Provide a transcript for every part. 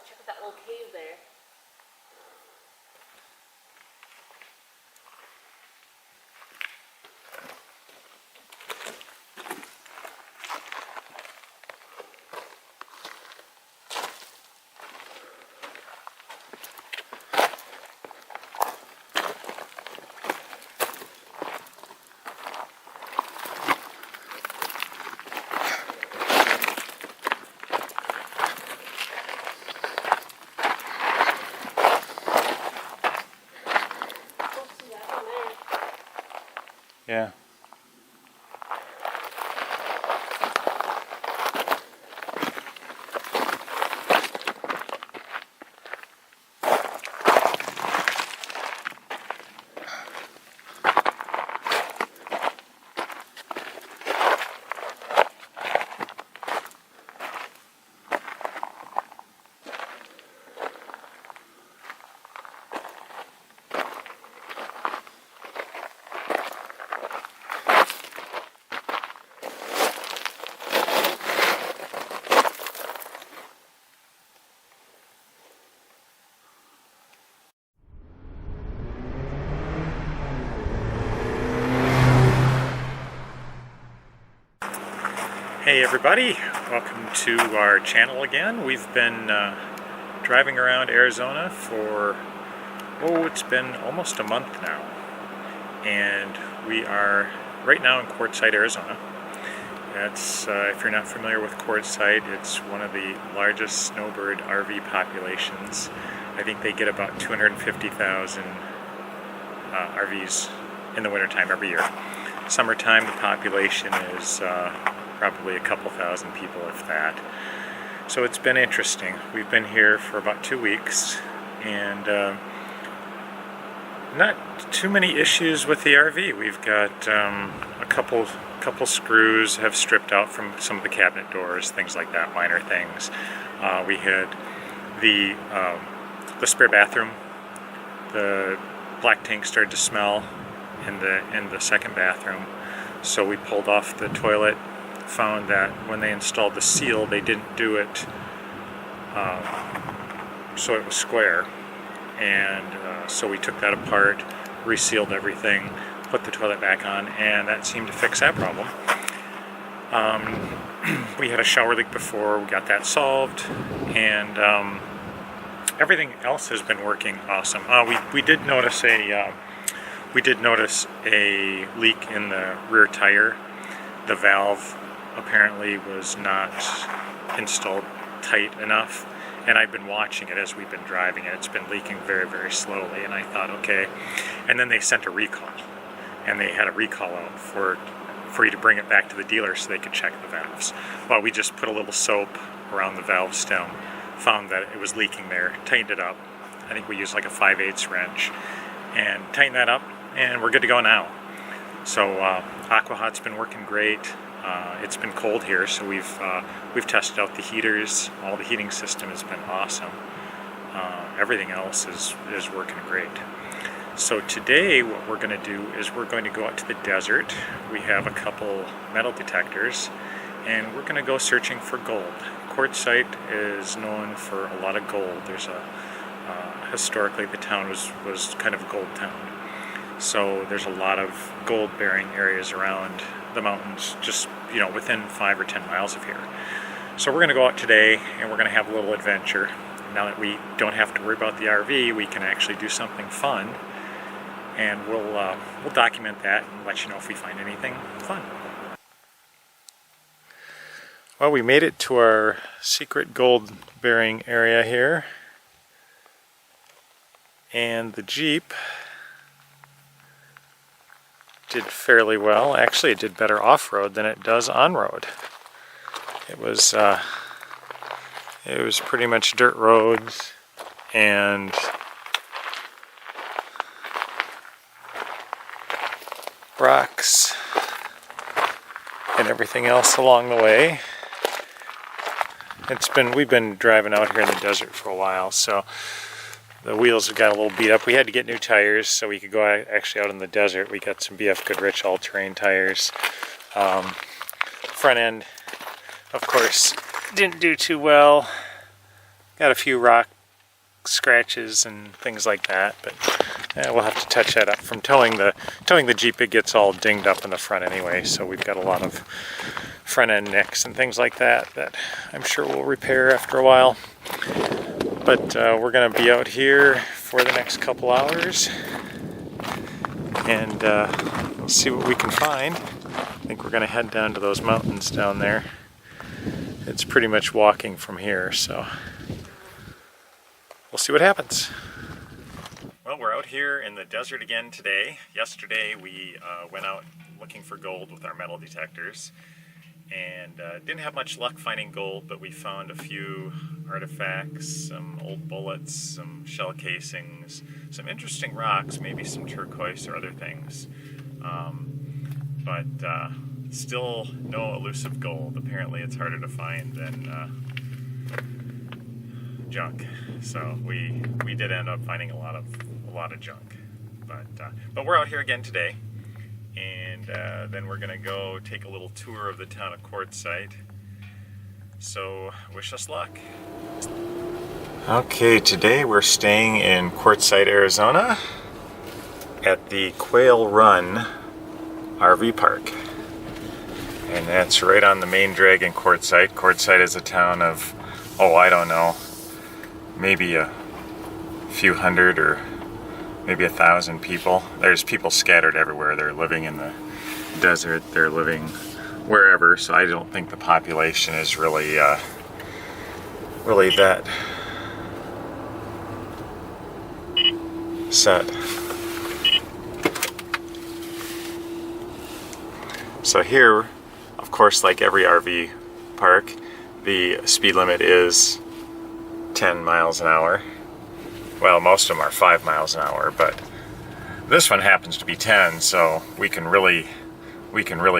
check out that little cave there. Yeah. Hey everybody, welcome to our channel again. We've been driving around Arizona for, it's been almost a month now. And we are right now in Quartzsite, Arizona. That's, if you're not familiar with Quartzsite, it's one of the largest snowbird RV populations. I think they get about 250,000 RVs in the wintertime every year. Summertime, the population is probably a couple thousand people, if that. So it's been interesting. We've been here for about 2 weeks, and not too many issues with the RV. We've got a couple screws have stripped out from some of the cabinet doors, things like that, minor things. We had the spare bathroom. The black tank started to smell in the second bathroom, so we pulled off the toilet. Found that when they installed the seal, they didn't do it so it was square, and so we took that apart, resealed everything, put the toilet back on, and that seemed to fix that problem. We had a shower leak before, we got that solved, and everything else has been working awesome. We did notice a leak in the rear tire. The valve apparently was not installed tight enough, and I've been watching it as we've been driving it. It's been leaking very, very slowly, and I thought, okay. And then they sent a recall, and they had a recall out for you to bring it back to the dealer so they could check the valves. Well, we just put a little soap around the valve stem, found that it was leaking there, tightened it up. I think we used like a 5/8 wrench, and tightened that up, and we're good to go now. So Aquahot's been working great. It's been cold here, so we've tested out the heaters. All the heating system has been awesome. Everything else is working great. So today what we're going to do is we're going to go out to the desert. We have a couple metal detectors, and we're going to go searching for gold. Quartzsite is known for a lot of gold. There's historically the town was kind of a gold town. So there's a lot of gold-bearing areas around the mountains, just within 5 or 10 miles of here. So we're going to go out today, and we're going to have a little adventure. Now that we don't have to worry about the RV, we can actually do something fun, and we'll document that and let you know if we find anything fun. Well, we made it to our secret gold-bearing area here, and the Jeep did fairly well. Actually, it did better off-road than it does on-road. It was pretty much dirt roads and rocks and everything else along the way. We've been driving out here in the desert for a while, so the wheels have got a little beat up. We had to get new tires so we could go actually out in the desert. We got some BF Goodrich all-terrain tires. Front end, of course, didn't do too well. got a few rock scratches and things like that, but we'll have to touch that up. From towing the Jeep, it gets all dinged up in the front anyway, so we've got a lot of front end nicks and things like that I'm sure we'll repair after a while. But we're going to be out here for the next couple hours, and we'll see what we can find. I think we're going to head down to those mountains down there. It's pretty much walking from here, so we'll see what happens. Well, we're out here in the desert again today. Yesterday we went out looking for gold with our metal detectors, and didn't have much luck finding gold, but we found a few artifacts, some old bullets, some shell casings, some interesting rocks, maybe some turquoise or other things. But still no elusive gold. Apparently it's harder to find than junk. So we did end up finding a lot of junk. But we're out here again today, and then we're gonna go take a little tour of the town of Quartzsite. So wish us luck. Okay, today we're staying in Quartzsite, Arizona at the Quail Run RV Park. And that's right on the main drag in Quartzsite. Quartzsite is a town of, I don't know, maybe a few hundred or maybe 1,000 people. There's people scattered everywhere. They're living in the desert, they're living wherever, so I don't think the population is really that set. So here, of course, like every RV park, the speed limit is 10 miles an hour. Well, most of them are 5 miles an hour, but this one happens to be 10, so we can really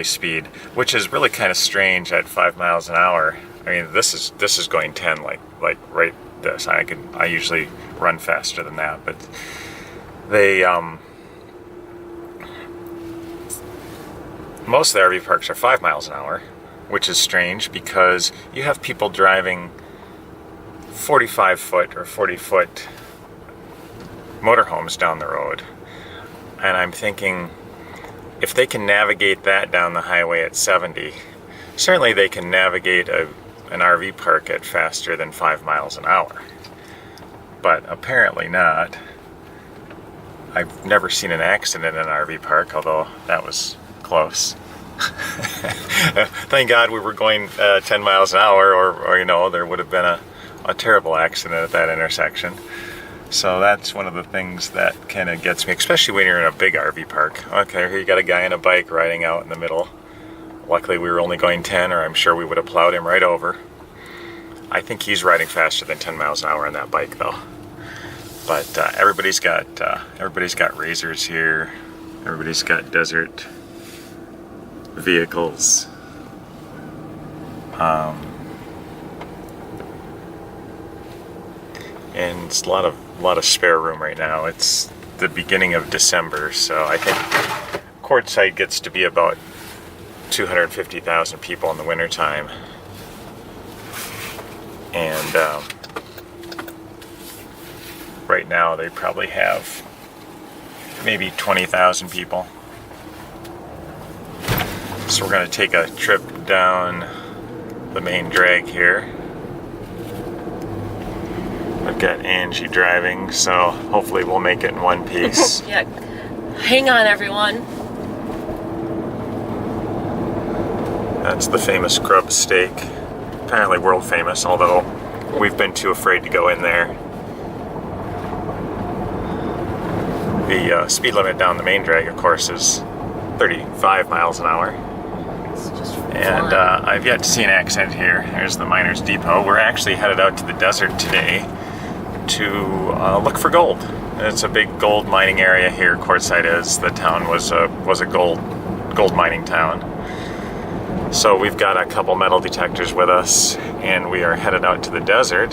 speed, which is really kind of strange at 5 miles an hour. I mean, this is going 10, like right this. I usually run faster than that, but they most of the RV parks are 5 miles an hour, which is strange because you have people driving 45-foot or 40-foot motorhomes down the road. And I'm thinking, if they can navigate that down the highway at 70, certainly they can navigate an RV park at faster than 5 miles an hour. But apparently not. I've never seen an accident in an RV park, although that was close. Thank God we were going 10 miles an hour, or there would have been a terrible accident at that intersection. So that's one of the things that kind of gets me, especially when you're in a big RV park. Okay, here you got a guy on a bike riding out in the middle. Luckily we were only going 10, or I'm sure we would have plowed him right over. I think he's riding faster than 10 miles an hour on that bike though. But everybody's got razors here. Everybody's got desert vehicles. And it's a lot of spare room right now. It's the beginning of December, so I think Quartzsite gets to be about 250,000 people in the wintertime. And right now they probably have maybe 20,000 people. So we're going to take a trip down the main drag here. I've got Angie driving, so hopefully we'll make it in one piece. Yeah. Hang on, everyone. That's the famous grub steak. Apparently world famous, although we've been too afraid to go in there. The speed limit down the main drag, of course, is 35 miles an hour. It's just And I've yet to see an accident here. There's the Miners Depot. We're actually headed out to the desert today to look for gold. It's a big gold mining area here. Quartzsite is. The town was a gold mining town. So we've got a couple metal detectors with us, and we are headed out to the desert.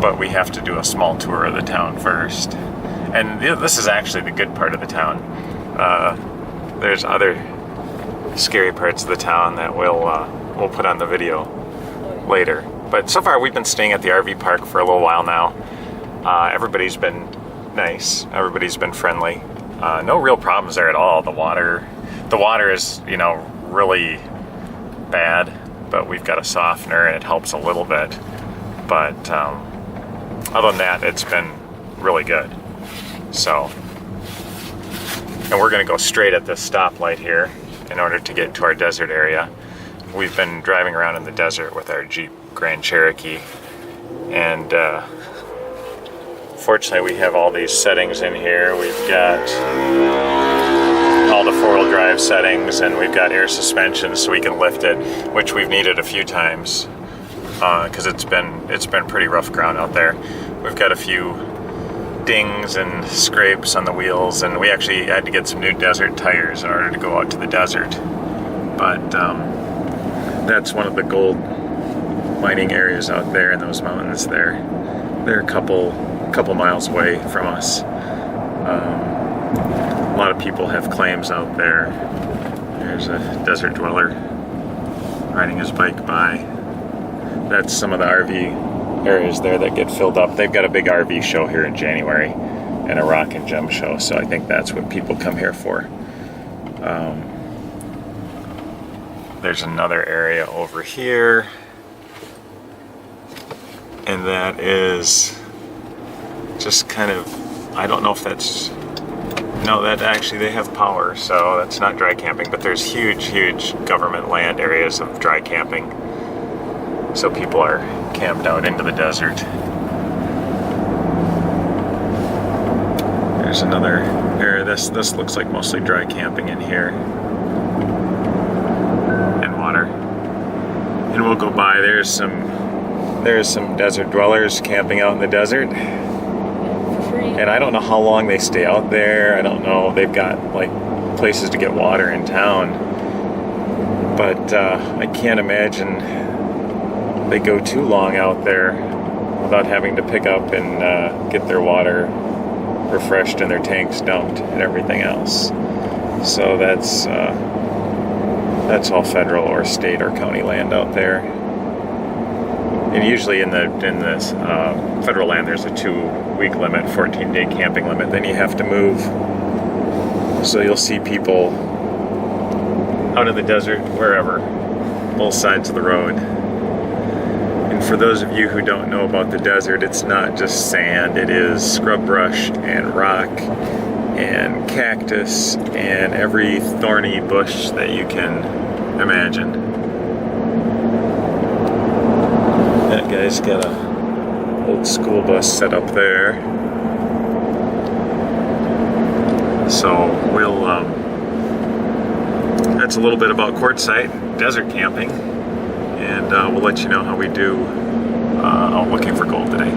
But we have to do a small tour of the town first. And this is actually the good part of the town. There's other scary parts of the town that we'll put on the video later. But so far we've been staying at the RV park for a little while now. Everybody's been nice. Everybody's been friendly. No real problems there at all. The water is, you know, really bad, but we've got a softener and it helps a little bit. But other than that, it's been really good. So, and we're going to go straight at this stoplight here in order to get to our desert area. We've been driving around in the desert with our Jeep Grand Cherokee, and fortunately we have all these settings in here. We've got all the four-wheel drive settings, and we've got air suspension so we can lift it, which we've needed a few times because it's been pretty rough ground out there. We've got a few dings and scrapes on the wheels, and we actually had to get some new desert tires in order to go out to the desert. But that's one of the gold mining areas out there in those mountains there. They're a couple miles away from us. A lot of people have claims out there. There's a desert dweller riding his bike by. That's some of the RV areas there that get filled up. They've got a big RV show here in January and a rock and gem show, so I think that's what people come here for. There's another area over here, and that is just kind of, I don't know if that's, no, that actually they have power, so that's not dry camping, but there's huge government land areas of dry camping, so people are camped out into the desert. There's another area. This looks like mostly dry camping in here, and water. And we'll go by. There's some desert dwellers camping out in the desert. For free. And I don't know how long they stay out there. I don't know. They've got like places to get water in town, but I can't imagine they go too long out there without having to pick up and get their water refreshed and their tanks dumped and everything else. So that's all federal or state or county land out there. And usually in this federal land, there's a 2-week limit, 14-day camping limit. Then you have to move. So you'll see people out in the desert, wherever, both sides of the road. And for those of you who don't know about the desert, it's not just sand. It is scrub brush and rock and cactus and every thorny bush that you can imagine. That guy's got a old school bus set up there. So we'll, that's a little bit about Quartzsite desert camping, and we'll let you know how we do out looking for gold today.